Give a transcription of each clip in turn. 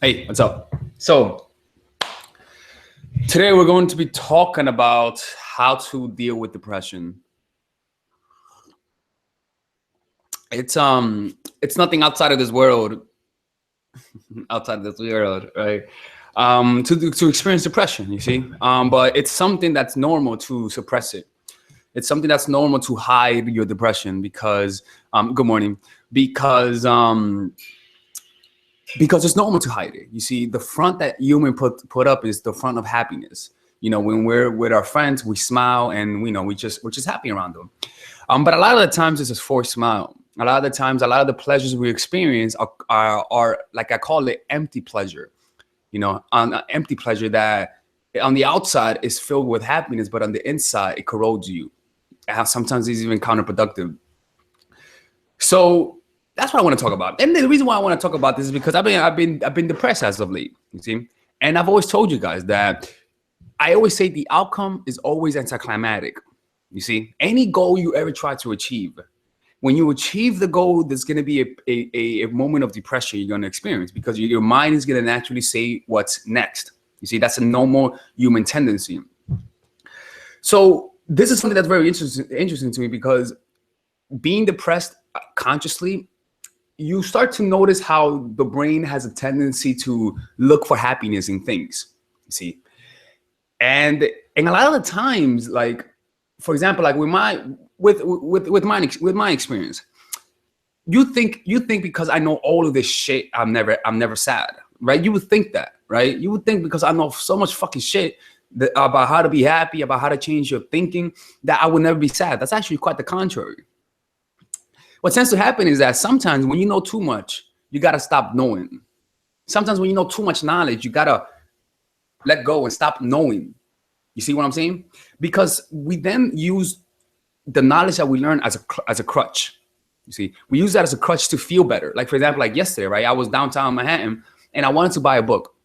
Hey, what's up? So today we're going to be talking about how to deal with depression. It's nothing outside of this world, right? To experience depression, you see. But it's something that's normal to suppress it. It's something that's normal to hide your depression because good morning. Because it's normal to hide it. You see, the front that human put up is the front of happiness. You know, when we're with our friends, we smile and we're just happy around them. But a lot of the times it's a forced smile. A lot of the times, a lot of the pleasures we experience are like I call it empty pleasure. You know, an empty pleasure that on the outside is filled with happiness, but on the inside it corrodes you. And sometimes it's even counterproductive. So that's what I want to talk about. And the reason why I want to talk about this is because I've been depressed as of late. You see, and I've always told you guys that I always say the outcome is always anticlimactic. You see, any goal you ever try to achieve, when you achieve the goal, there's going to be a moment of depression you're going to experience because your mind is going to naturally say what's next. You see, that's a normal human tendency. So this is something that's very interesting to me because being depressed consciously, you start to notice how the brain has a tendency to look for happiness in things. You see, and a lot of the times, like for example, like with my experience, you think because I know all of this shit, I'm never sad, right? You would think that, right? You would think because I know so much fucking shit about how to be happy, about how to change your thinking, that I would never be sad. That's actually quite the contrary. What tends to happen is that sometimes when you know too much, you got to stop knowing. Sometimes when you know too much knowledge, you got to let go and stop knowing. You see what I'm saying? Because we then use the knowledge that we learn as a crutch. You see, we use that as a crutch to feel better. Like for example, like yesterday, right? I was downtown Manhattan and I wanted to buy a book,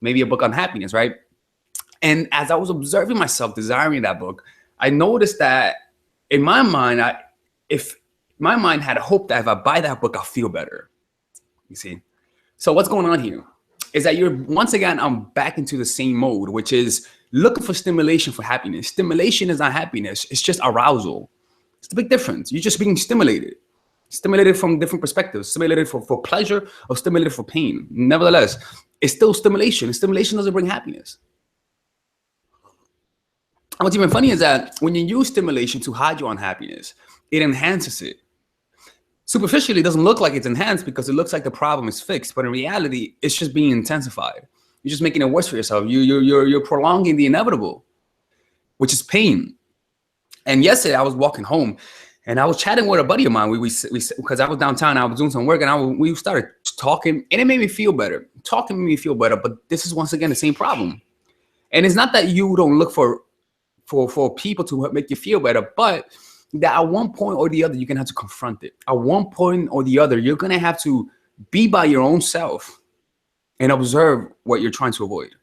maybe a book on happiness, right? And as I was observing myself desiring that book, I noticed that in my mind, if my mind had hope that if I buy that book, I'll feel better. You see? So what's going on here is that once again, I'm back into the same mode, which is looking for stimulation for happiness. Stimulation is not happiness. It's just arousal. It's the big difference. You're just being stimulated from different perspectives, stimulated for pleasure or stimulated for pain. Nevertheless, it's still stimulation. Stimulation doesn't bring happiness. And what's even funny is that when you use stimulation to hide your unhappiness, it enhances it. Superficially, it doesn't look like it's enhanced because it looks like the problem is fixed, but in reality, it's just being intensified. You're just making it worse for yourself. You're prolonging the inevitable, which is pain. And yesterday, I was walking home, and I was chatting with a buddy of mine. We because I was downtown, I was doing some work, and we started talking, and it made me feel better. Talking made me feel better, but this is once again the same problem. And it's not that you don't look for people to make you feel better, but that at one point or the other, you're going to have to confront it. At one point or the other, you're going to have to be by your own self and observe what you're trying to avoid.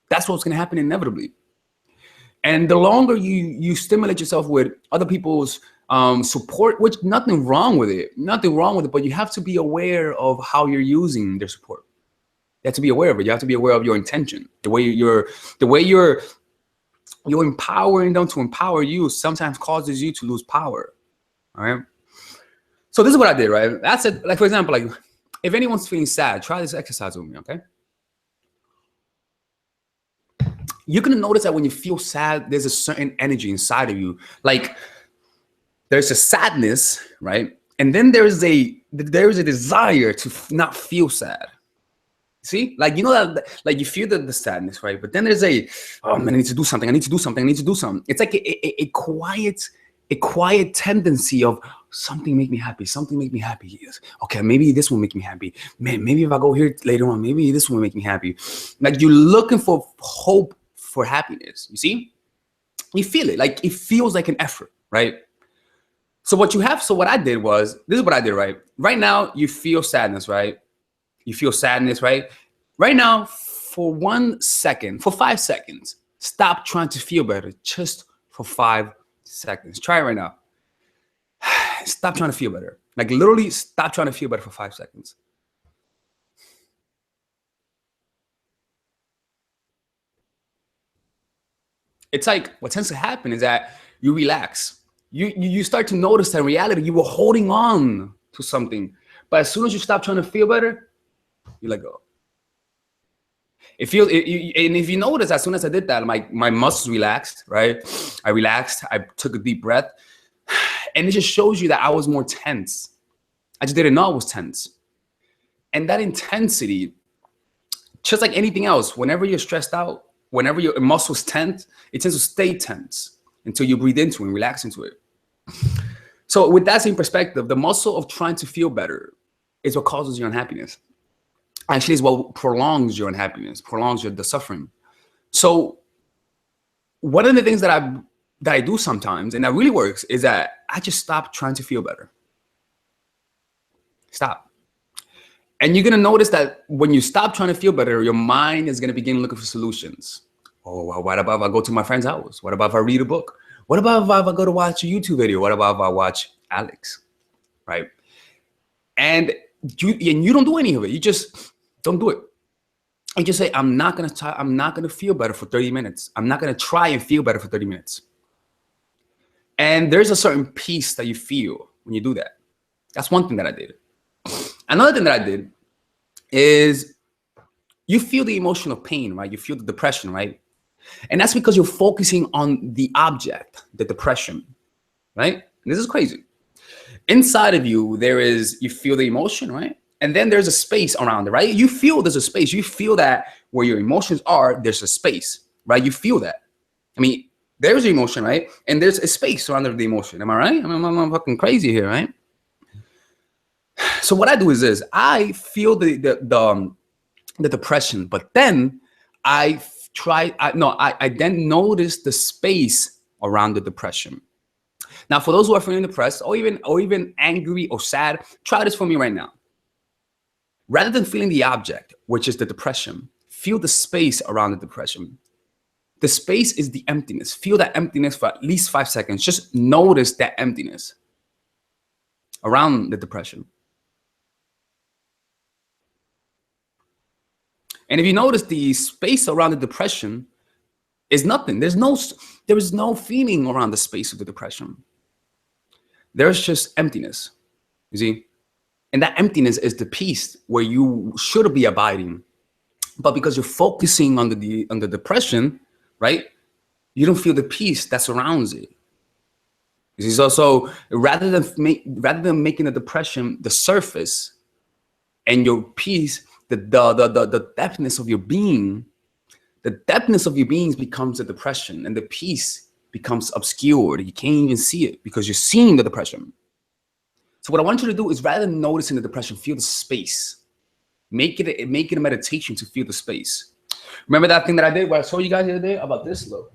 That's what's going to happen inevitably. And the longer you stimulate yourself with other people's support, which nothing wrong with it, but you have to be aware of how you're using their support. You have to be aware of it. You have to be aware of your intention, the way you're empowering them to empower you sometimes causes you to lose power. All right. So this is what I did, right? That's it. Like, for example, like if anyone's feeling sad, try this exercise with me. Okay. You're going to notice that when you feel sad, there's a certain energy inside of you. Like there's a sadness, right? And then there is a desire to not feel sad. See, like, you know, that like you feel the sadness, right? But then there's oh man, I need to do something. It's like a quiet tendency of something make me happy. Yes. Okay, maybe this will make me happy. Man, maybe if I go here later on, maybe this will make me happy. Like you're looking for hope for happiness. You see, you feel it. Like it feels like an effort, right? So what I did was, this is what I did, right? Right now, you feel sadness, right? You feel sadness, right? Right now, for 1 second, for 5 seconds, stop trying to feel better just for 5 seconds. Try it right now. Stop trying to feel better. Like literally stop trying to feel better for 5 seconds. it's like what tends to happen is that you relax. You start to notice that in reality you were holding on to something, but as soon as you stop trying to feel better, you let go. It feels, and if you notice, as soon as I did that, my muscles relaxed, right? I relaxed. I took a deep breath, and it just shows you that I was more tense. I just didn't know I was tense, and that intensity, just like anything else, whenever you're stressed out, whenever your muscles tense, it tends to stay tense until you breathe into it and relax into it. So with that same perspective, the muscle of trying to feel better is what causes your unhappiness. Actually, is what prolongs your unhappiness, prolongs the suffering. So one of the things that I do sometimes, and that really works, is that I just stop trying to feel better. Stop. And you're gonna notice that when you stop trying to feel better, your mind is gonna begin looking for solutions. Oh, well, what about if I go to my friend's house? What about if I read a book? What about if I go to watch a YouTube video? What about if I watch Alex, right? And you don't do any of it. You just don't do it. You just say, I'm not gonna feel better for 30 minutes. I'm not gonna try and feel better for 30 minutes. And there's a certain peace that you feel when you do that. That's one thing that I did. Another thing that I did is you feel the emotion of pain, right? You feel the depression, right? And that's because you're focusing on the object, the depression, right? And this is crazy. Inside of you, you feel the emotion, right? And then there's a space around it, right? You feel there's a space. You feel that where your emotions are, there's a space, right? You feel that. I mean, there's the emotion, right? And there's a space surrounding the emotion. Am I right? I'm fucking crazy here, right? So what I do is this: I feel the depression, but then I then notice the space around the depression. Now, for those who are feeling depressed or even angry or sad, try this for me right now. Rather than feeling the object, which is the depression, feel the space around the depression. The space is the emptiness. Feel that emptiness for at least 5 seconds. Just notice that emptiness around the depression. And if you notice, the space around the depression is nothing. There is no feeling around the space of the depression. There's just emptiness, you see? And that emptiness is the peace where you should be abiding. But because you're focusing on the depression, right? You don't feel the peace that surrounds it. You see? So rather than making the depression the surface and your peace, the depthness of your being, the depthness of your beings becomes the depression, and the peace becomes obscured. You can't even see it because you're seeing the depression. So what I want you to do is, rather than noticing the depression, feel the space. Make it a meditation to feel the space. Remember that thing that I did where I showed you guys the other day about this? Look.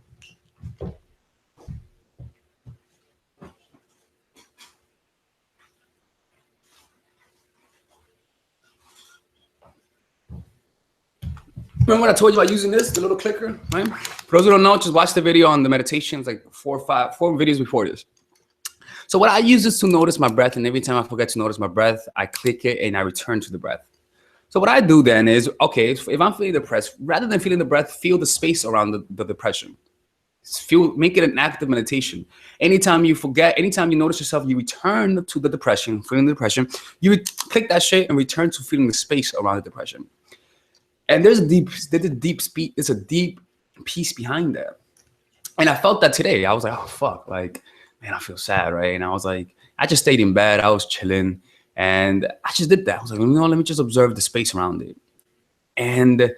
Remember what I told you about using this, the little clicker, right? For those who don't know, just watch the video on the meditations, like four videos before this. So what I use is to notice my breath, and every time I forget to notice my breath, I click it and I return to the breath. So what I do then is, okay, if I'm feeling depressed, rather than feeling the breath, feel the space around the depression. Make it an active meditation. Anytime you forget, anytime you notice yourself, you return to the depression, feeling the depression, you click that shit and return to feeling the space around the depression. And there's a deep peace behind that. And I felt that today. I was like, oh, fuck, like, man, I feel sad, right? And I was like, I just stayed in bed. I was chilling. And I just did that. I was like, let me just observe the space around it. And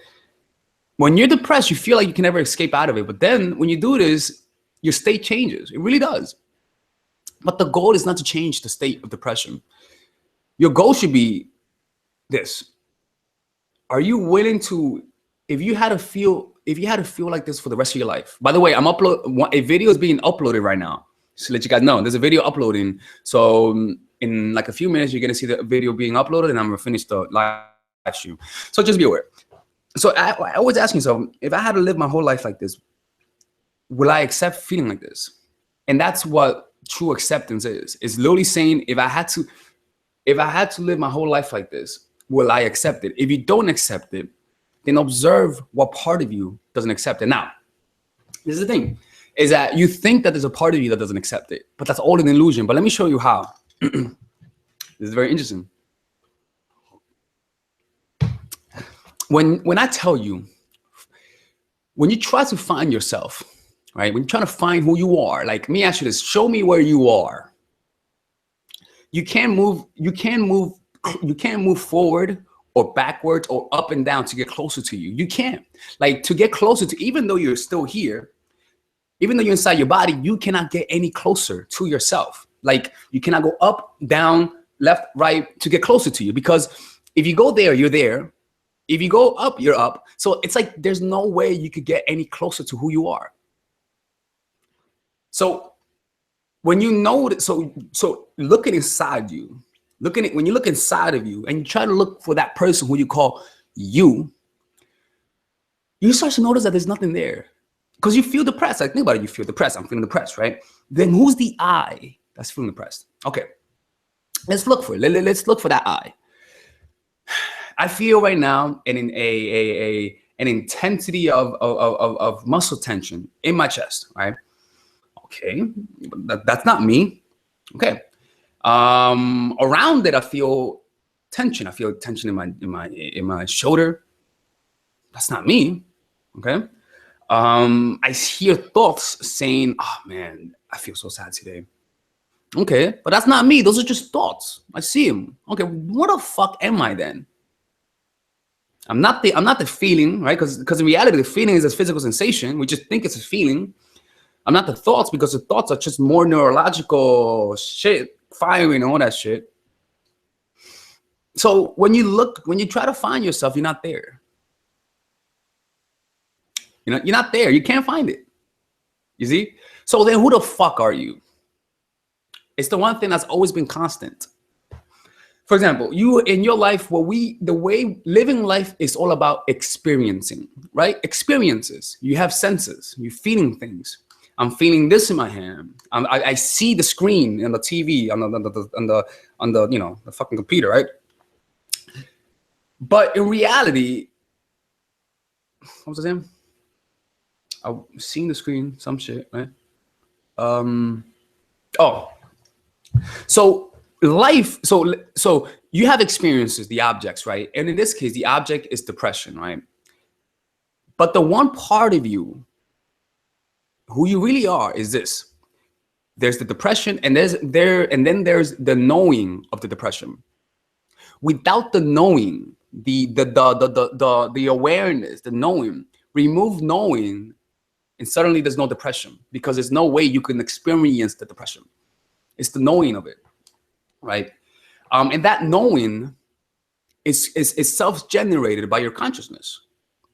when you're depressed, you feel like you can never escape out of it. But then when you do this, your state changes. It really does. But the goal is not to change the state of depression. Your goal should be this. Are you willing to, if you had to feel like this for the rest of your life? By the way, a video is being uploaded right now. Just to let you guys know, there's a video uploading. So in like a few minutes, you're gonna see the video being uploaded, and I'm gonna finish the live stream. So just be aware. So I always ask myself, if I had to live my whole life like this, will I accept feeling like this? And that's what true acceptance is. It's literally saying, if I had to live my whole life like this, will I accept it? If you don't accept it, then observe what part of you doesn't accept it. Now, this is the thing. is that you think that there's a part of you that doesn't accept it, but that's all an illusion. But let me show you how. This is very interesting. When I tell you, when you try to find yourself, right? When you're trying to find who you are, like, me ask you this, show me where you are. You can't move forward or backwards or up and down to get closer to you. You can't. Like, to get closer to, even though you're still here, even though you're inside your body, you cannot get any closer to yourself. Like, you cannot go up, down, left, right to get closer to you, because if you go there, you're there. If you go up, you're up. So it's like there's no way you could get any closer to who you are. So when you know that, so looking inside you, when you look inside of you and you try to look for that person who you call you start to notice that there's nothing there. Because you feel depressed. Like, think about it, you feel depressed. I'm feeling depressed, right? Then who's the I that's feeling depressed? Okay, let's look for it. Let's look for that I. I feel right now an intensity of muscle tension in my chest, right? Okay, that's not me. Okay, around it, I feel tension. I feel tension in my shoulder. That's not me. Okay. I hear thoughts saying, "Oh man, I feel so sad today." Okay, but that's not me. Those are just thoughts. I see them. Okay, what the fuck am I then? I'm not the feeling, right? Because in reality, the feeling is a physical sensation. We just think it's a feeling. I'm not the thoughts, because the thoughts are just more neurological shit, firing and all that shit. So when you try to find yourself, you're not there. You're not there. You can't find it. You see? So then who the fuck are you? It's the one thing that's always been constant. For example, you in your life, the way living life is all about experiencing, right? Experiences. You have senses. You're feeling things. I'm feeling this in my hand. I see the screen on the TV, on the the fucking computer, right? But in reality, what was I saying? I've seen the screen, some shit, right? So life, so you have experiences, the objects, right? And in this case, the object is depression, right? But the one part of you, who you really are, is this. There's the depression, and then there's the knowing of the depression. Without the knowing, the awareness, the knowing, remove knowing, and suddenly there's no depression, because there's no way you can experience the depression. It's the knowing of it, right? And that knowing is self-generated by your consciousness.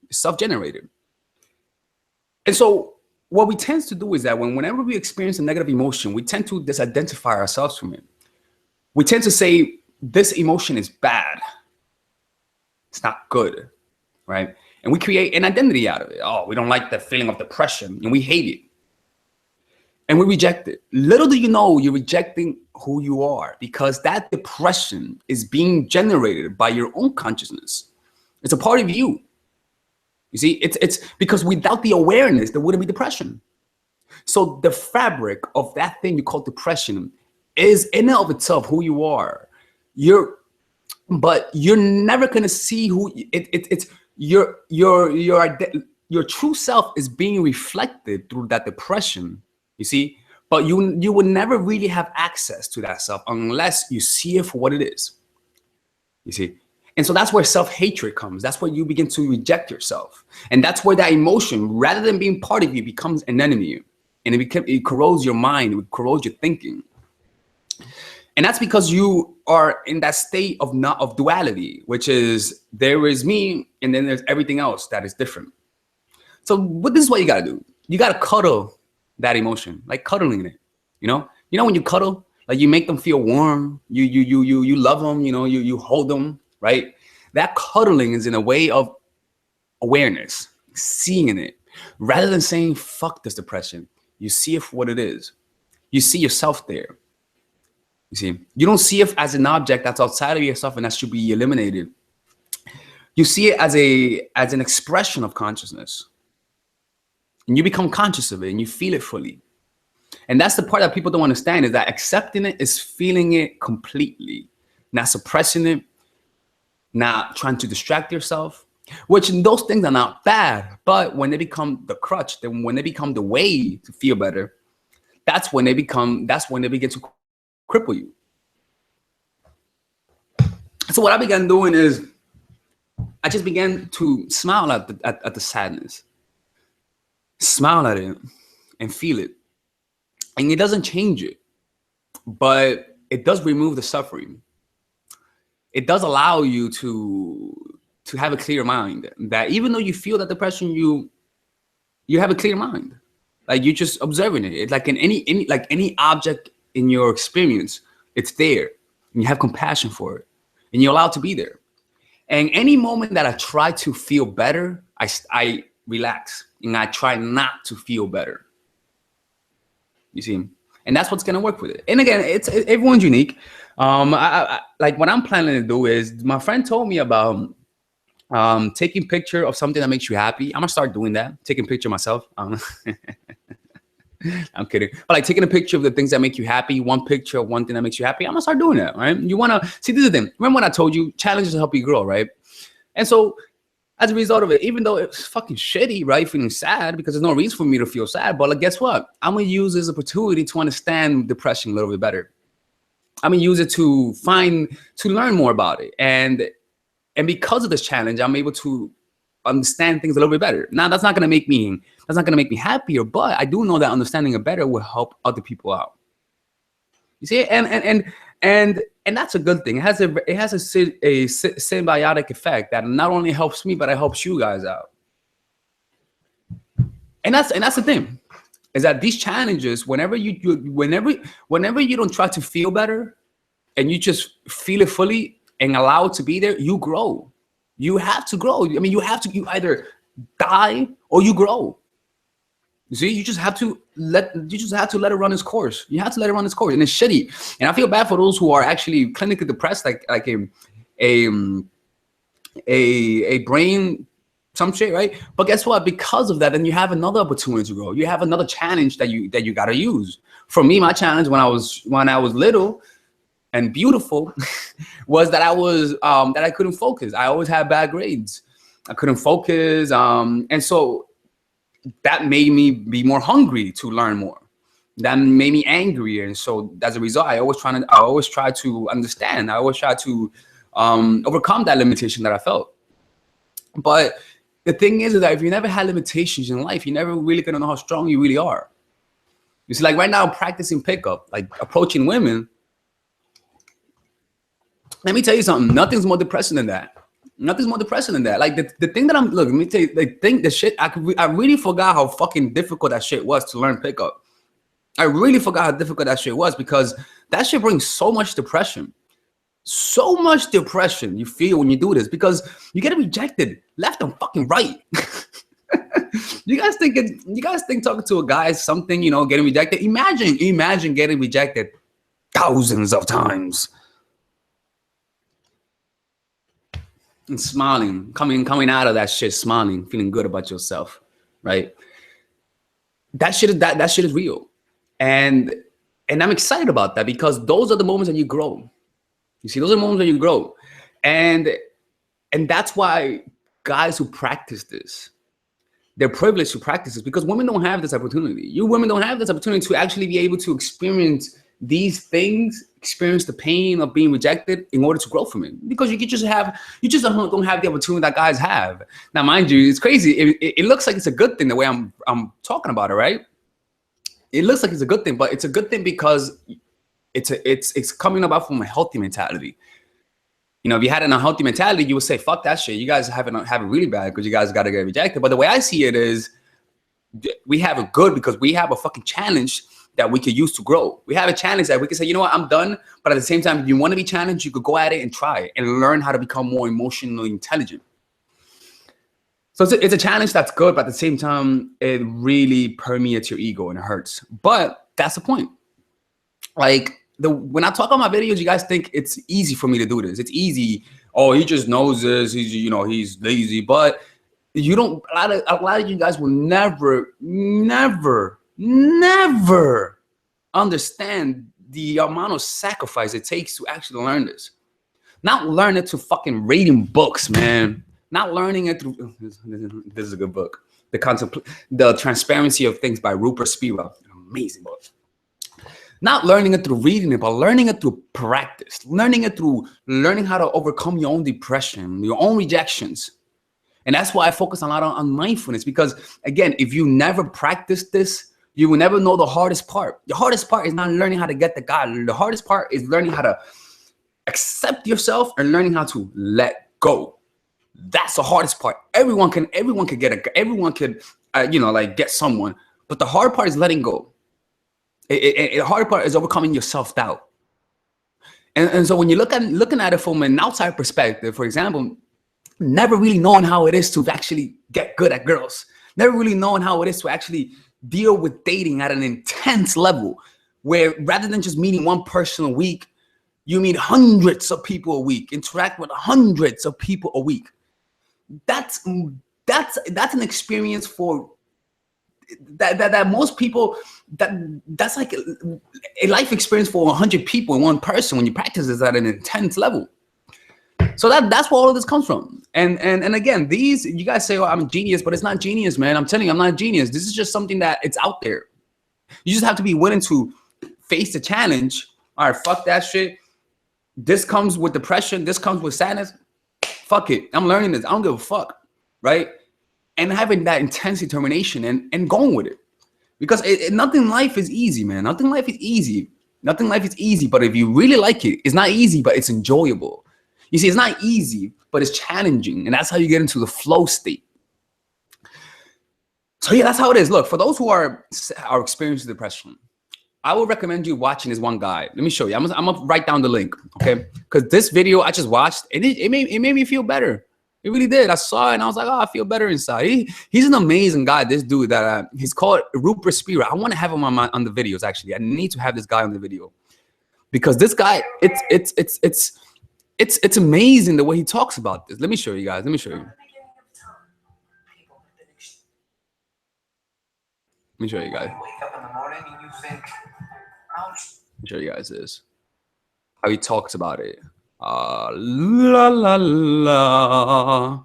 It's self-generated. And so what we tend to do is that whenever we experience a negative emotion, we tend to disidentify ourselves from it. We tend to say, this emotion is bad. It's not good, right? And we create an identity out of it. Oh, we don't like the feeling of depression, and we hate it. And we reject it. Little do you know, you're rejecting who you are, because that depression is being generated by your own consciousness. It's a part of you. You see, it's because without the awareness, there wouldn't be depression. So the fabric of that thing you call depression is in and of itself who you are. But you're never gonna see who it's your true self is being reflected through that depression. You see, but you would never really have access to that self unless you see it for what it is. You see, and so that's where self-hatred comes. That's where you begin to reject yourself, and that's where that emotion, rather than being part of you, becomes an enemy, and it corrodes your mind, it corrodes your thinking. And that's because you are in that state of duality, which is there is me, and then there's everything else that is different. So this is what you gotta do. You gotta cuddle that emotion, like cuddling it. You know when you cuddle, like you make them feel warm. You love them. You hold them, right? That cuddling is in a way of awareness, seeing it, rather than saying fuck this depression. You see it for what it is. You see yourself there. You see, you don't see it as an object that's outside of yourself and that should be eliminated. You see it as an expression of consciousness. and you become conscious of it and you feel it fully. And that's the part that people don't understand, is that accepting it is feeling it completely, not suppressing it, not trying to distract yourself, which those things are not bad. But when they become the crutch, then when they become the way to feel better, that's when they begin to cripple you. So what I began doing is I just began to smile at the sadness, smile at it and feel it. And it doesn't change it, but it does remove the suffering. It does allow you to have a clear mind, that even though you feel that depression, you have a clear mind. Like, you're just observing it. It's like in any object in your experience, it's there, and you have compassion for it, and you're allowed to be there. And any moment that I try to feel better, I relax, and I try not to feel better. You see, and that's what's gonna work with it. And again, everyone's unique. Like, what I'm planning to do is, my friend told me about taking picture of something that makes you happy. I'm gonna start doing that, taking picture myself. I'm kidding, but like taking a picture of the things that make you happy, one picture of one thing that makes you happy. I'm gonna start doing that, right? You wanna see, this is the thing. Remember when I told you challenges help you grow, right? And so, as a result of it, even though it's fucking shitty, right, feeling sad, because there's no reason for me to feel sad, but like, guess what? I'm gonna use this opportunity to understand depression a little bit better. I'm gonna use it to learn more about it, and because of this challenge, I'm able to understand things a little bit better. Now, that's not gonna make me happier, but I do know that understanding it better will help other people out. You see, and that's a good thing. It has a symbiotic effect that not only helps me, but it helps you guys out. And that's the thing, is that these challenges, whenever you don't try to feel better, and you just feel it fully and allow it to be there, you grow. You have to grow. I mean, you either die or you grow. You see, you just have to let it run its course. You have to let it run its course, and it's shitty. And I feel bad for those who are actually clinically depressed, like a brain, some shit, right? But guess what? Because of that, then you have another opportunity to grow. You have another challenge that you gotta use. For me, my challenge when I was little and beautiful was that I couldn't focus. I always had bad grades. I couldn't focus, and so that made me be more hungry to learn more. That made me angrier, and so as a result, I always try to understand. I always try to overcome that limitation that I felt. But the thing is that if you never had limitations in life, you're never really gonna know how strong you really are. You see, like right now, I'm practicing pickup, like approaching women. Let me tell you something. Nothing's more depressing than that. Nothing's more depressing than that. Like the thing that let me tell you, the shit, I really forgot how fucking difficult that shit was to learn pickup. I really forgot how difficult that shit was, because that shit brings so much depression. So much depression you feel when you do this, because you get rejected left and fucking right. You guys think talking to a guy is something, getting rejected? Imagine getting rejected thousands of times. And smiling, coming out of that shit, smiling, feeling good about yourself, right? That shit is real, and I'm excited about that, because those are the moments that you grow. You see, those are the moments that you grow, and that's why guys who practice this, they're privileged to practice this, because women don't have this opportunity. You women don't have this opportunity to actually be able to experience these things, experience the pain of being rejected in order to grow from it, because you just don't have the opportunity that guys have. Now, mind you, it's crazy. It looks like it's a good thing the way I'm talking about it, right? It looks like it's a good thing, but it's a good thing because it's coming about from a healthy mentality. If you had an unhealthy mentality, you would say, fuck that shit. You guys have it really bad because you guys got to get rejected. But the way I see it is, we have it good because we have a fucking challenge that we could use to grow. We have a challenge that we can say, you know what, I'm done. But at the same time, if you want to be challenged, you could go at it and try it and learn how to become more emotionally intelligent. So it's a challenge that's good, but at the same time, it really permeates your ego and it hurts. But that's the point. Like, when I talk on my videos, you guys think it's easy for me to do this. It's easy. Oh, he just knows this. He's lazy. But you don't, a lot of you guys will never understand the amount of sacrifice it takes to actually learn this. Not learn it to fucking reading books, man. Not learning it through, this is a good book. The Transparency of Things by Rupert Spira. Amazing book. Not learning it through reading it, but learning it through practice. Learning it through learning how to overcome your own depression, your own rejections. And that's why I focus a lot on mindfulness, because again, if you never practice this, you will never know the hardest part. The hardest part is not learning how to get the God. The hardest part is learning how to accept yourself and learning how to let go. That's the hardest part. Everyone could get someone, but the hard part is letting go. The hard part is overcoming your self-doubt. And so when you're looking at it from an outside perspective, for example, never really knowing how it is to actually get good at girls, never really knowing how it is to actually deal with dating at an intense level, where rather than just meeting one person a week, you meet hundreds of people a week, interact with hundreds of people a week. That's an experience for that most people, that's like a life experience for 100 people in one person when you practice this at an intense level. So that's where all of this comes from. And again, you guys say, oh, I'm a genius, but it's not genius, man. I'm telling you, I'm not a genius. This is just something that it's out there. You just have to be willing to face the challenge. All right, fuck that shit. This comes with depression. This comes with sadness. Fuck it. I'm learning this. I don't give a fuck, right? And having that intense determination and going with it. Because nothing in life is easy, man. Nothing in life is easy. Nothing in life is easy, but if you really like it, it's not easy, but it's enjoyable. You see, it's not easy, but it's challenging. And that's how you get into the flow state. So yeah, that's how it is. Look, for those who are experiencing depression, I would recommend you watching this one guy. Let me show you. I'm gonna write down the link, okay? Because this video I just watched, it made me feel better. It really did. I saw it and I was like, oh, I feel better inside. He's an amazing guy. This dude that he's called Rupert Spira. I want to have him on the videos. Actually, I need to have this guy on the video because this guy, it's amazing the way he talks about this. Let me show you guys. Let me show you. Let me show you guys. Wake up in the morning and you think, Let me show you guys this. How he talks about it. La la la.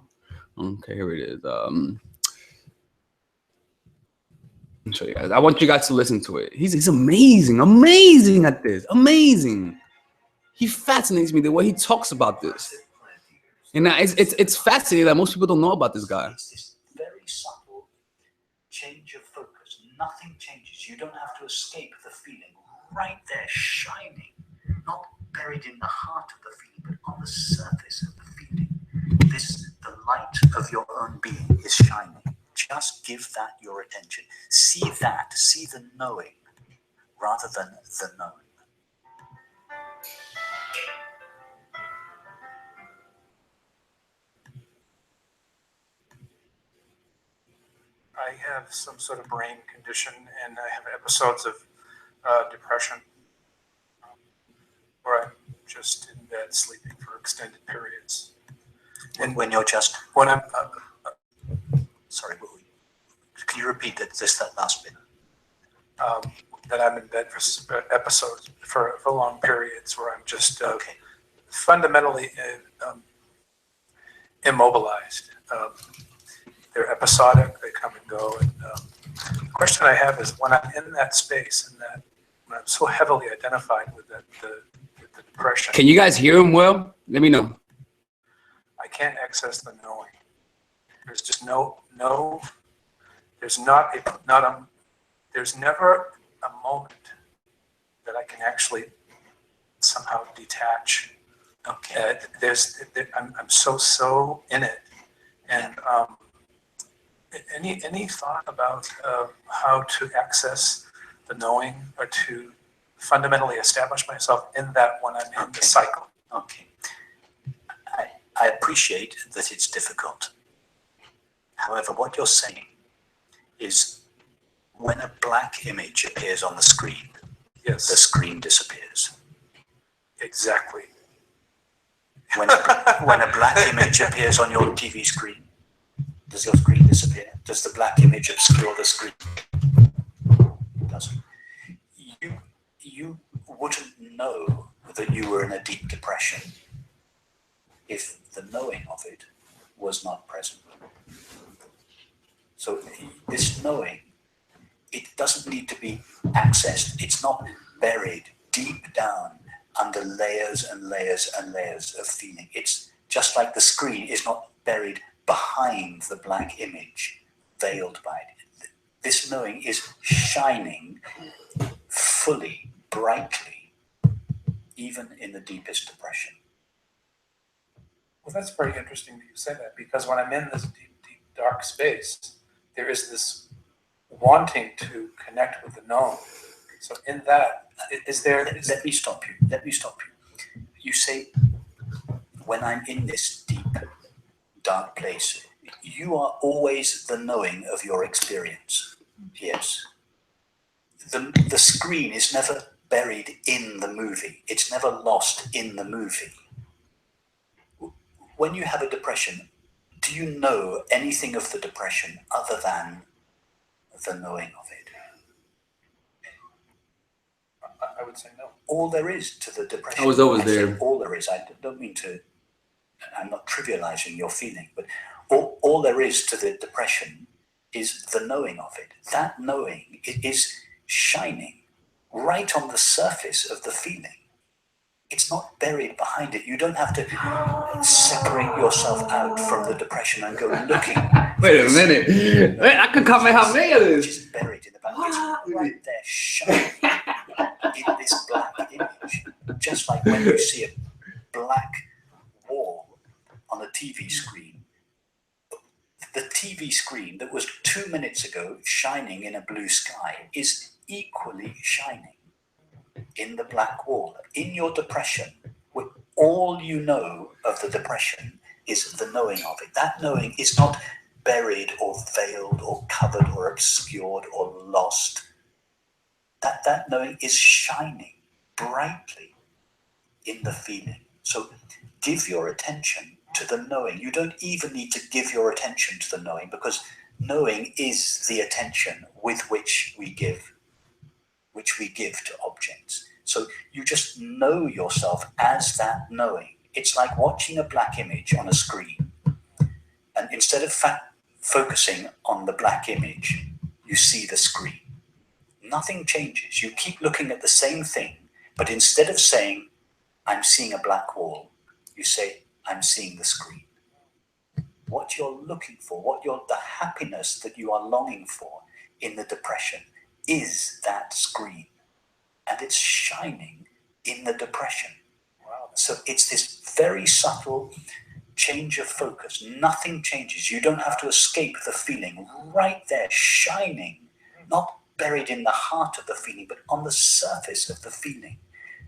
Okay, here it is. Let me show you guys. I want you guys to listen to it. He's amazing at this. Amazing. He fascinates me the way he talks about this. And it's fascinating that most people don't know about this guy. It's this very subtle change of focus. Nothing changes. You don't have to escape the feeling. Right there, shining, not buried in the heart of the feeling, but on the surface of the feeling. The light of your own being is shining. Just give that your attention. See that, see the knowing, rather than the known. I have some sort of brain condition, and I have episodes of depression where I'm just in bed sleeping for extended periods. And when you're just... When I'm... sorry, can you repeat that last bit? That I'm in bed for episodes, for long periods where I'm just fundamentally immobilized. They're episodic, they come and go. And the question I have is, when I'm in that space and that when I'm so heavily identified with the depression. Can you guys hear him well? Let me know. I can't access the knowing. There's just there's never a moment that I can actually somehow detach. Okay. I'm so in it. And any thought about how to access the knowing or to fundamentally establish myself in that when I'm in the cycle? Okay. I appreciate that it's difficult. However, what you're saying is when a black image appears on the screen, yes, the screen disappears. Exactly. When a black image appears on your TV screen, Does your screen disappear? Does the black image obscure the screen? It doesn't. You wouldn't know that you were in a deep depression if the knowing of it was not present. So this knowing, it doesn't need to be accessed. It's not buried deep down under layers and layers and layers of feeling. It's just like the screen is not buried behind the black image, veiled by it. This knowing is shining fully, brightly, even in the deepest depression. Well, that's very interesting that you say that, because when I'm in this deep, deep, dark space, there is this wanting to connect with the known. So in that, is there... Let me stop you. Let me stop you. You say, when I'm in this deep, dark place, you are always the knowing of your experience. Yes. The screen is never buried in the movie. It's never lost in the movie. When you have a depression, do you know anything of the depression other than the knowing of it? I would say no. All there is to the depression. I was always there. All there is. I don't mean to, I'm not trivializing your feeling, but all there is to the depression is the knowing of it. That knowing, it is shining right on the surface of the feeling. It's not buried behind it. You don't have to separate yourself out from the depression and go looking. Wait a minute. Wait, I can come how many of Which this. is buried in the back. It's right there, shining in this black image. Just like when you see a black wall on a TV screen. The TV screen that was 2 minutes ago shining in a blue sky is equally shining in the black wall. In your depression, all you know of the depression is the knowing of it. That knowing is not buried or veiled or covered or obscured or lost. That knowing is shining brightly in the feeling. So give your attention to the knowing. You don't even need to give your attention to the knowing, because knowing is the attention with which we give to objects. So you just know yourself as that knowing. It's like watching a black image on a screen, and instead of focusing on the black image, you see the screen. Nothing changes. You keep looking at the same thing, but instead of saying, I'm seeing a black wall, you say, I'm seeing the screen. What you're looking for, the happiness that you are longing for in the depression is that screen. And it's shining in the depression. Wow. So it's this very subtle change of focus. Nothing changes. You don't have to escape the feeling. Right there, shining, not buried in the heart of the feeling, but on the surface of the feeling.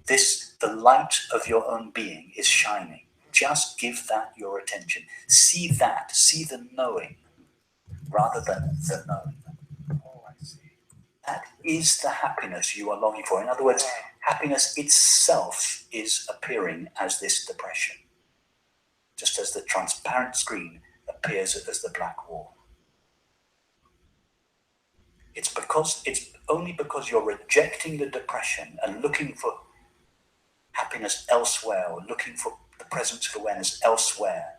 The light of your own being is shining. Just give that your attention. See that. See the knowing rather than the known. Oh, I see. That is the happiness you are longing for. In other words, happiness itself is appearing as this depression, just as the transparent screen appears as the black wall. It's only because you're rejecting the depression and looking for happiness elsewhere, or looking for the presence of awareness elsewhere,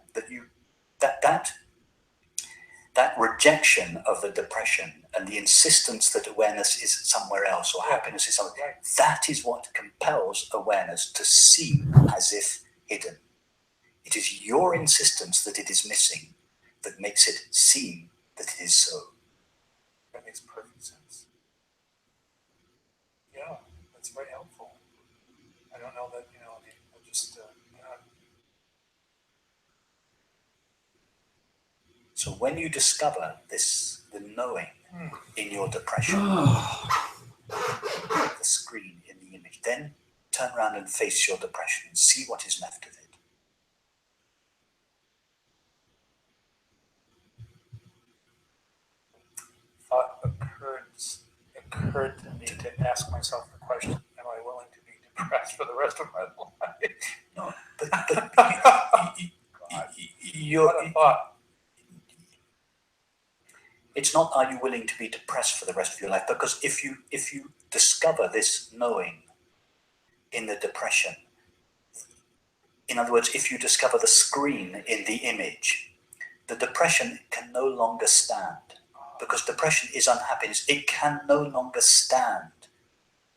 that rejection of the depression and the insistence that awareness is somewhere else or happiness is somewhere, that is what compels awareness to seem as if hidden. It is your insistence that it is missing that makes it seem that it is so. That makes perfect sense. Yeah, that's very helpful. I don't know that, I just, So when you discover the knowing in your depression, the screen in the image, then turn around and face your depression and see what is left of it. thought occurred to me to ask myself the question, am I willing to be depressed for the rest of my life? No, but What a thought. It's not, are you willing to be depressed for the rest of your life? Because if you discover this knowing in the depression, in other words, if you discover the screen in the image, the depression can no longer stand. Because depression is unhappiness. It can no longer stand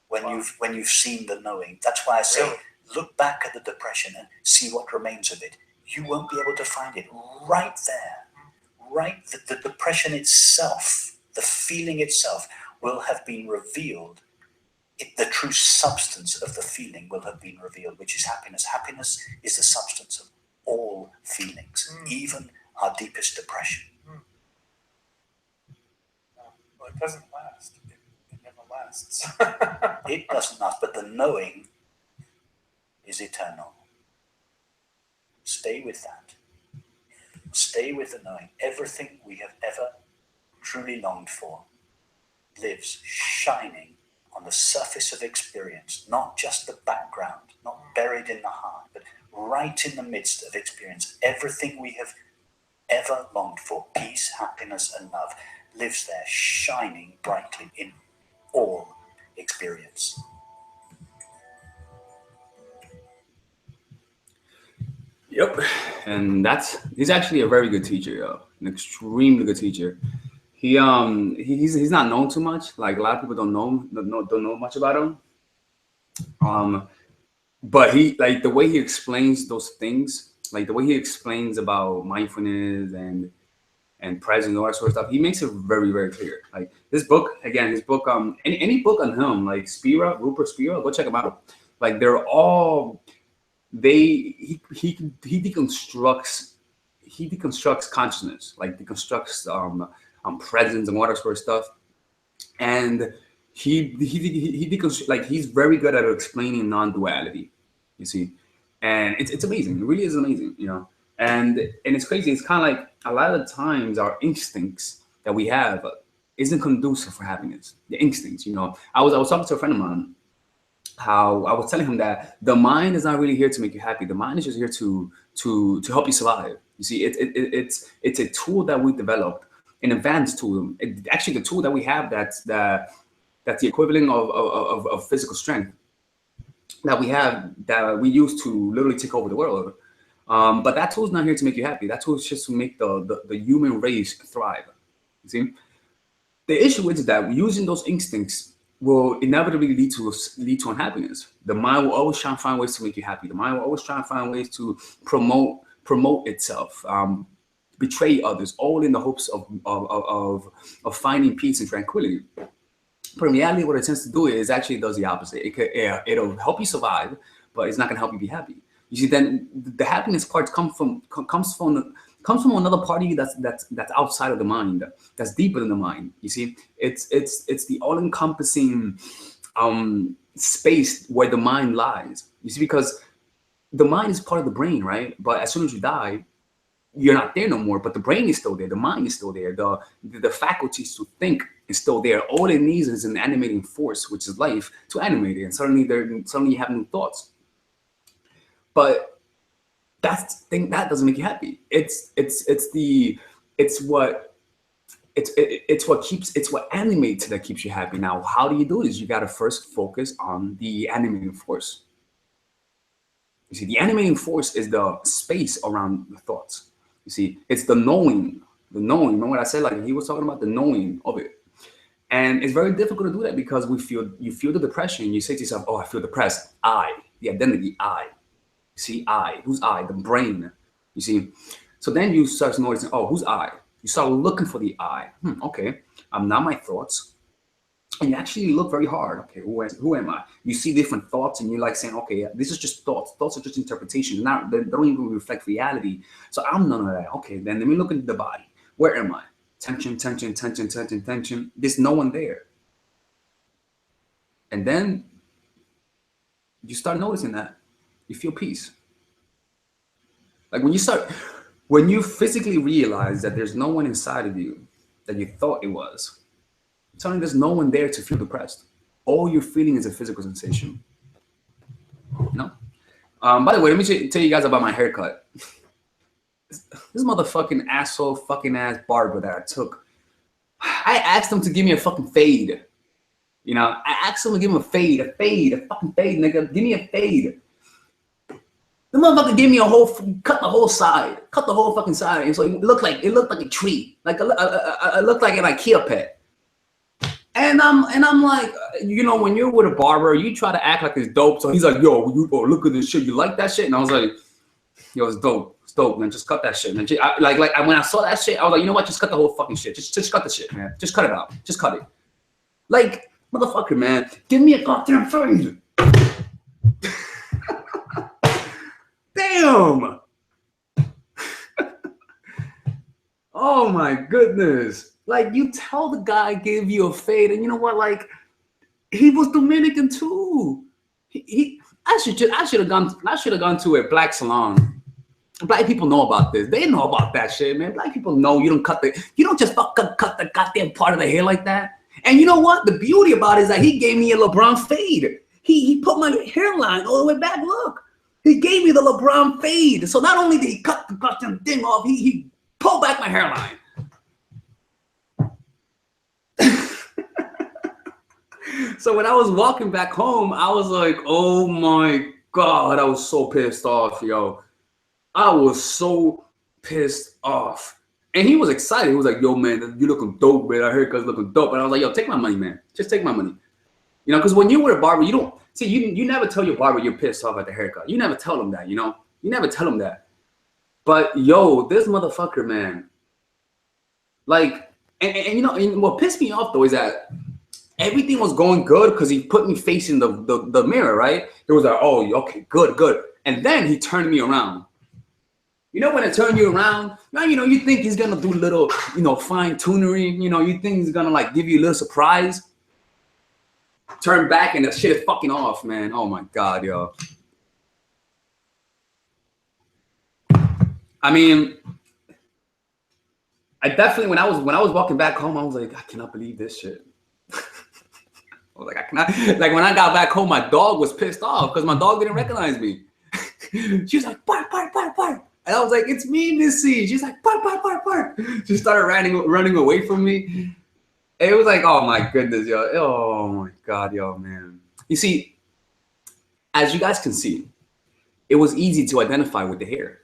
when you've seen the knowing. That's why I say, look back at the depression and see what remains of it. You won't be able to find it right there. Right, the depression itself, the feeling itself, will have been revealed. The true substance of the feeling will have been revealed, which is happiness. Happiness is the substance of all feelings, even our deepest depression. Well, it doesn't last. It never lasts. It doesn't last, but the knowing is eternal. Stay with that. Stay with the knowing. Everything we have ever truly longed for lives shining on the surface of experience, not just the background, not buried in the heart, but right in the midst of experience. Everything we have ever longed for, peace, happiness, and love, lives there, shining brightly in all experience. Yep, and he's actually a very good teacher, yo. An extremely good teacher. He's not known too much. Like a lot of people don't know much about him. But he, like, the way he explains those things, like the way he explains about mindfulness and presence and all that sort of stuff, he makes it very, very clear. Like his book, any book on him, like Rupert Spira, go check him out. Like they're all he deconstructs consciousness, like deconstructs presence and all that sort of stuff. And like he's very good at explaining non-duality, you see, and it's amazing. It really is amazing, you know. And it's crazy. It's kind of like a lot of the times our instincts that we have isn't conducive for happiness. The instincts, you know. I was talking to a friend of mine, how I was telling him that the mind is not really here to make you happy. The mind is just here to help you survive. You see, it's a tool that we developed, an advanced tool. Actually, the tool that we have that's the equivalent of physical strength that we use to literally take over the world. But that tool is not here to make you happy. That tool is just to make the human race thrive. You see, the issue is that using those instincts will inevitably lead to unhappiness. The mind will always try and find ways to make you happy. The mind will always try and find ways to promote itself, betray others, all in the hopes of finding peace and tranquility. But in reality, what it tends to do is actually does the opposite. It'll help you survive, but it's not going to help you be happy. You see, then the happiness part comes from another party that's outside of the mind, that's deeper than the mind. You see, it's the all-encompassing space where the mind lies. You see, because the mind is part of the brain, right? But as soon as you die, you're not there no more. But the brain is still there. The mind is still there. The faculties to think is still there. All it needs is an animating force, which is life, to animate it. And suddenly you have new thoughts. But that's the thing that doesn't make you happy. It's what animates that keeps you happy. Now, how do you do this? You got to first focus on the animating force. You see, the animating force is the space around the thoughts. You see, it's the knowing. Remember what I said? Like he was talking about the knowing of it. And it's very difficult to do that because you feel the depression. You say to yourself, "Oh, I feel depressed." The identity, I. See, I. Who's I? The brain. You see. So then you start noticing, oh, who's I? You start looking for the I. Okay, I'm not my thoughts. And you actually look very hard. Okay, who am I? You see different thoughts, and you're like saying, okay, this is just thoughts. Thoughts are just interpretation. They don't even reflect reality. So I'm none of that. Okay, then let me look into the body. Where am I? Tension, tension, tension, tension, tension. There's no one there. And then you start noticing that. You feel peace. Like when you physically realize that there's no one inside of you that you thought it was, suddenly there's no one there to feel depressed. All you're feeling is a physical sensation. No. By the way, let me tell you guys about my haircut. This motherfucking asshole, fucking ass barber that I took I asked him to give me a fucking fade. You know, I asked him to give him a fucking fade, nigga. Give me a fade. The motherfucker gave me cut the whole fucking side, and so it looked like a tree, like it looked like an IKEA pet. And I'm like, you know, when you're with a barber, you try to act like it's dope. So he's like, yo, look at this shit. You like that shit? And I was like, yo, it's dope, man. Just cut that shit, man. Like when I saw that shit, I was like, you know what? Just cut the whole fucking shit. Just cut the shit, man. Just cut it out. Just cut it. Like, motherfucker, man, give me a goddamn fade. Damn. Oh my goodness. Like, you tell the guy give you a fade, and you know what? Like, he was Dominican too. I should have gone to a black salon. Black people know about this. They know about that shit, man. Black people know you don't just fucking cut the goddamn part of the hair like that. And you know what? The beauty about it is that he gave me a LeBron fade. He put my hairline all the way back. Look, he gave me the LeBron fade. So not only did he cut the goddamn thing off, he pulled back my hairline. So when I was walking back home, I was like, oh my God, I was so pissed off, yo. I was so pissed off. And he was excited. He was like, yo, man, you looking dope, man. Our haircut's looking dope. And I was like, yo, take my money, man. Just take my money. You know, because when you're with a barber, you never tell your barber you're pissed off at the haircut. You never tell them that, you know? You never tell them that. But, yo, this motherfucker, man. Like, and you know, and what pissed me off, though, is that everything was going good because he put me facing the mirror, right? It was like, oh, okay, good. And then he turned me around. You know, when I turn you around, you know, you think he's going to do little, you know, fine-tunery. You know, you think he's going to, like, give you a little surprise. Turn back and the shit is fucking off, man. Oh, my God, yo. I mean, I definitely, when I was walking back home, I was like, I cannot believe this shit. I was like, I cannot. Like, when I got back home, my dog was pissed off because my dog didn't recognize me. She was like, bark. And I was like, it's me, Missy. She's like, bark. She started running away from me. It was like, oh my goodness, yo. Oh my God, yo, man. You see, as you guys can see, it was easy to identify with the hair.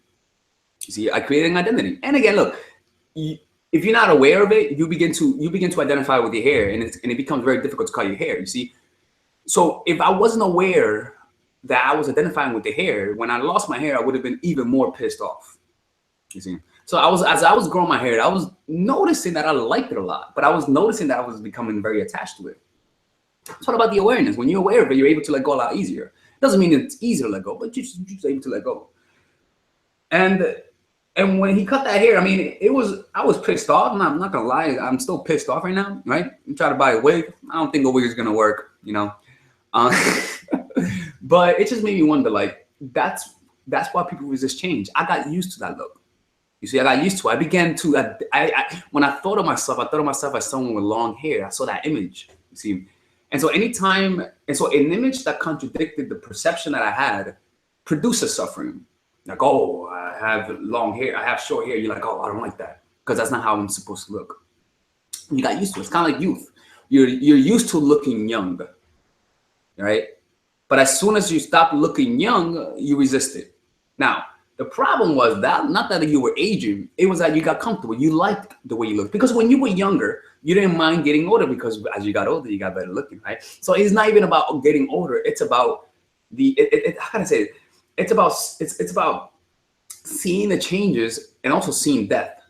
You see, I created an identity. And again, look, if you're not aware of it, you begin to identify with your hair, and it becomes very difficult to cut your hair, you see. So if I wasn't aware that I was identifying with the hair, when I lost my hair, I would have been even more pissed off, you see. So as I was growing my hair, I was noticing that I liked it a lot, but I was noticing that I was becoming very attached to it. It's all about the awareness. When you're aware of it, you're able to let go a lot easier. Doesn't mean it's easy to let go, but you're just able to let go. And when he cut that hair, I mean, I was pissed off. I'm not gonna lie, I'm still pissed off right now, right? I'm trying to buy a wig. I don't think a wig is gonna work, you know. But it just made me wonder, like, that's why people resist change. I got used to that look. You see, I got used to it. I began to, when I thought of myself as someone with long hair. I saw that image, you see. And so an image that contradicted the perception that I had produces suffering. Like, oh, I have long hair, I have short hair. You're like, oh, I don't like that, because that's not how I'm supposed to look. You got used to it. It's kind of like youth. You're used to looking young, right? But as soon as you stop looking young, you resist it. Now, the problem was that not that you were aging, it was that you got comfortable. You liked the way you looked, because when you were younger, you didn't mind getting older, because as you got older, you got better looking, right? So it's not even about getting older. It's about how can I say it? It's about seeing the changes and also seeing death,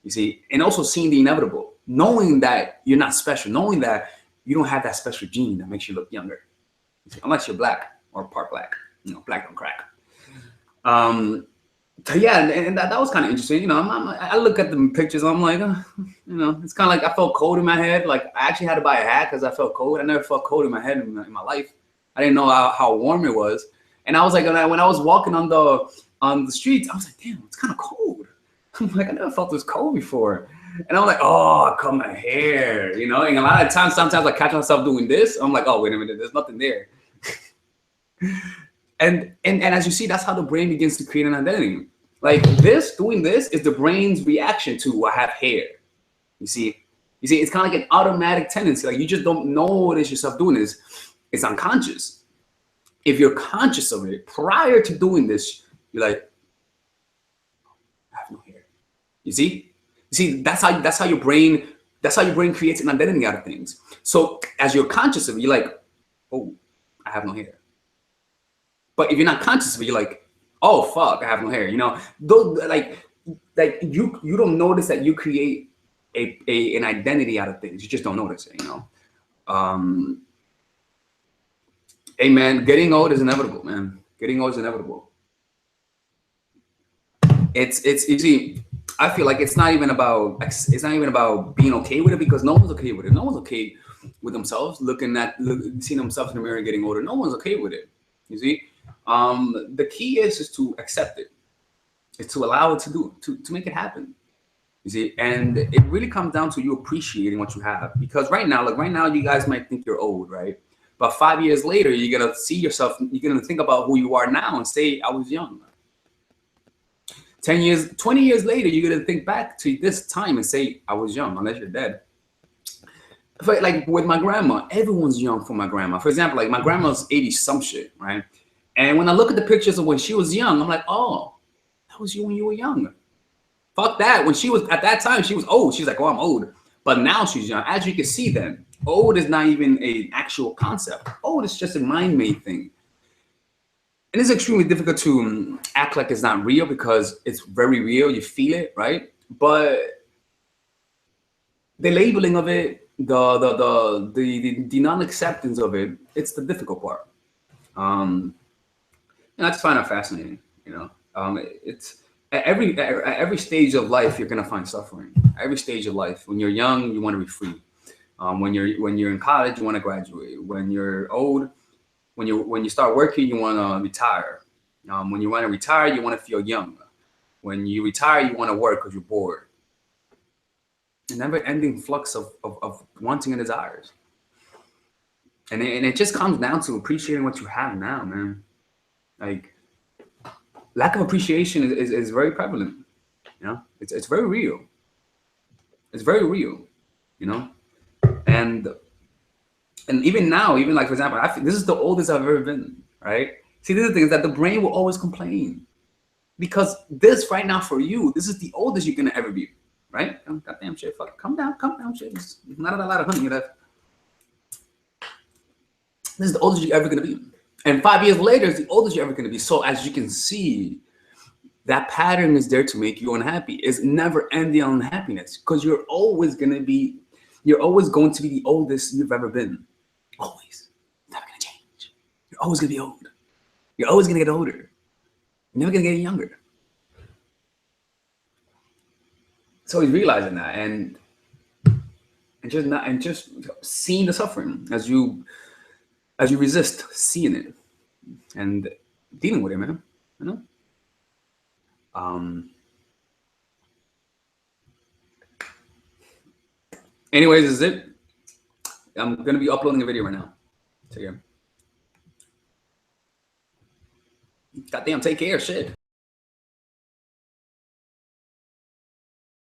you see, and also seeing the inevitable, knowing that you're not special, knowing that you don't have that special gene that makes you look younger, you see, unless you're black or part black, you know, black don't crack. So yeah, and that was kind of interesting, you know. I look at the pictures, I'm like, you know, it's kind of like I felt cold in my head. Like, I actually had to buy a hat because I felt cold. I never felt cold in my head in my life. I didn't know how warm it was. And I was like, when I was walking on the streets, I was like, damn, it's kind of cold. I'm like, I never felt this cold before. And I'm like, oh, I cut my hair, you know. And a lot of times, sometimes I catch myself doing this. I'm like, oh, wait a minute, there's nothing there. and as you see, that's how the brain begins to create an identity. Like, doing this is the brain's reaction to I have hair. You see, You see, it's kind of like an automatic tendency. Like you just don't notice yourself doing this. It's unconscious. If you're conscious of it prior to doing this, you're like, I have no hair. You see? That's how your brain creates an identity out of things. So as you're conscious of it, you're like, oh, I have no hair. But if you're not conscious of it, you're like, oh fuck, I have no hair. You know, those like you don't notice that you create an identity out of things. You just don't notice it, you know. Hey man, getting old is inevitable, man. Getting old is inevitable. It's easy. I feel like it's not even about being okay with it, because no one's okay with it. No one's okay with themselves seeing themselves in the mirror getting older. No one's okay with it. You see, the key is to accept it. It's to allow it to make it happen. You see, and it really comes down to you appreciating what you have. Because right now, you guys might think you're old, right? But 5 years later, you're gonna see yourself. You're gonna think about who you are now and say, "I was young." 10 years, 20 years later, you're gonna think back to this time and say, "I was young," unless you're dead. But like with my grandma, everyone's young for my grandma. For example, like my grandma's 80 some shit, right? And when I look at the pictures of when she was young, I'm like, oh, that was you when you were young. Fuck that. When she was at that time, she was old. She's like, oh, I'm old. But now she's young. As you can see, then old is not even an actual concept. Old is just a mind-made thing. And it's extremely difficult to act like it's not real, because it's very real. You feel it, right? But the labeling of it, the non-acceptance of it, it's the difficult part. And I just find it fascinating. You know, it's at every stage of life you're gonna find suffering. Every stage of life. When you're young, you want to be free. When you're in college, you want to graduate. When you're old, when you start working, you want to retire. When you want to retire, you want to feel young. When you retire, you want to work because you're bored. A never-ending flux of wanting and desires. And it just comes down to appreciating what you have now, man. Like, lack of appreciation is very prevalent. You know, it's very real. It's very real. You know, and even now, even like, for example, this is the oldest I've ever been, right? See, this is the thing, is that the brain will always complain, because this right now for you, this is the oldest you're gonna ever be, right? Goddamn shit, fuck, calm down, shit. There's not a lot of honey left. This is the oldest you're ever gonna be. And 5 years later is the oldest you're ever gonna be. So as you can see, that pattern is there to make you unhappy. It's never ending unhappiness, because you're always going to be the oldest you've ever been. Always. It's never going to change. You're always going to be old. You're always going to get older. You're never going to get younger. So he's realizing that, and just seeing the suffering as you resist seeing it and dealing with it, man. You know? Anyways, this is it. I'm going to be uploading a video right now. Take care. Goddamn, take care, shit.